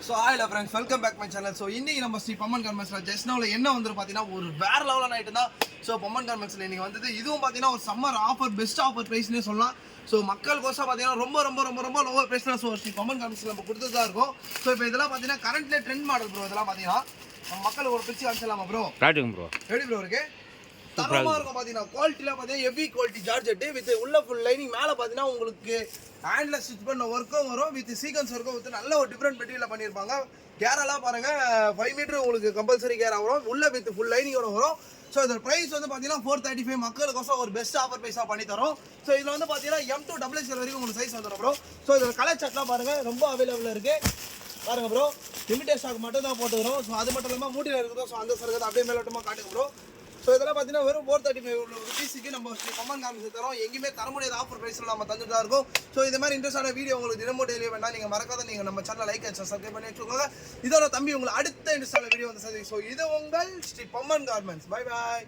So hi friends, welcome back my channel. So இன்னைக்கு நம்ம ஸ்ரீ பம்மன் கார்மெண்ட்ஸில் ஜஸ்ட்னாவில் என்ன வந்து பார்த்தீங்கன்னா ஒரு வேற லெவலான ஐட்டம் தான். ஸோ பம்மன் கார்மெண்ட்ஸில் இன்னைக்கு வந்தது. இதுவும் பார்த்தீங்கன்னா ஒரு சம்மர் ஆஃபர், பெஸ்ட் ஆஃபர் ப்ரைஸ்னே சொல்லலாம். ஸோ மக்களுக்கோசம் பார்த்தீங்கன்னா ரொம்ப ரொம்ப ரொம்ப ரொம்ப லோவர் ப்ரைஸில் ஸோ ஸ்ரீ பம்மன் கார்மெண்ட்ஸில் நம்ம கொடுத்து தான் இருக்கும். ஸோ இப்போ இதெல்லாம் பார்த்தீங்கன்னா கரண்ட்லேயே ட்ரெண்ட் மாடல் ப்ரோ. இதெல்லாம் பார்த்தீங்கன்னா நம்ம மக்களுக்கு ஒரு பிரிச்சு காமிச்சலாமா ப்ரோ? காட்டுங்க ப்ரோ. எப்படி ப்ரோ இருக்கு? தரமாக இருக்கும். பார்த்தீங்கன்னா குவாலிட்டியில் பார்த்தீங்கன்னா ஹெவி குவாலிட்டி ஜார்ஜெட்டு வித் உள்ள ஃபுல் லைனிங். மேலே பார்த்தீங்கன்னா உங்களுக்கு ஹேண்டில் ஸ்டிச் பண்ண ஒர்க்கும் வரும், வித் சீக்வன்ஸ் ஒர்க்கும் வித் நல்ல ஒரு டிஃப்ரெண்ட் மெட்டீரியல் பண்ணியிருப்பாங்க. கேரெல்லாம் பாருங்கள் 5 மீட்டர் உங்களுக்கு கம்பல்சரி கேர் வரும், உள்ள வித் ஃபுல் லைனிங்கோட வரும். ஸோ இதோட ப்ரைஸ் வந்து பார்த்தீங்கன்னா 435 மக்களுக்கோசம் ஒரு பெஸ்ட் ஆஃபர் ப்ரைஸாக பண்ணி தரோம். ஸோ இதில் வந்து பார்த்தீங்கன்னா M2 XXL வரைக்கும் உங்களுக்கு சைஸ் வந்துடும் ப்ரோ. ஸோ இதோட கலர் சார்ட்லாம் பாருங்கள் ரொம்ப அவைலபிளாக இருக்குது. பாருங்கள் ப்ரோ, லிமிடெட் ஸ்டாக் மட்டும் தான் போட்டு வரும். ஸோ அது மட்டும் இல்லாமல் மூட்டியில் இருக்குதோ ஸோ அந்த சரக்கு அப்படியே மேலோட்டமாக காட்டுங்க ப்ரோ. ஸோ இதெல்லாம் பார்த்தீங்கன்னா வெறும் 435 ருபீஸுக்கு நம்ம ஸ்ரீ பம்மன் கார்மெண்ட்ஸ் தரோம். எங்கேயுமே தர முடியாத ஆஃபர் ப்ரைஸில் நம்ம தந்துட்டு தான் இருக்கும். ஸோ இந்த மாதிரி இன்ட்ரெஸ்டான வீடியோ உங்களுக்கு தினமும் டெய்லி வேண்டாம், நீங்கள் மறக்காத நீங்கள் நம்ம சேனல் லைக் அண்ட் சப்ஸ்கிரைப் பண்ணி வச்சுக்கோங்க. இதோட தம்பி உங்களுக்கு அடுத்த இன்ட்ரெஸ்டான வீடியோ வந்து சரி. ஸோ இது உங்கள் ஸ்ரீ பம்மன் கார்மெண்ட்ஸ். Bye bye.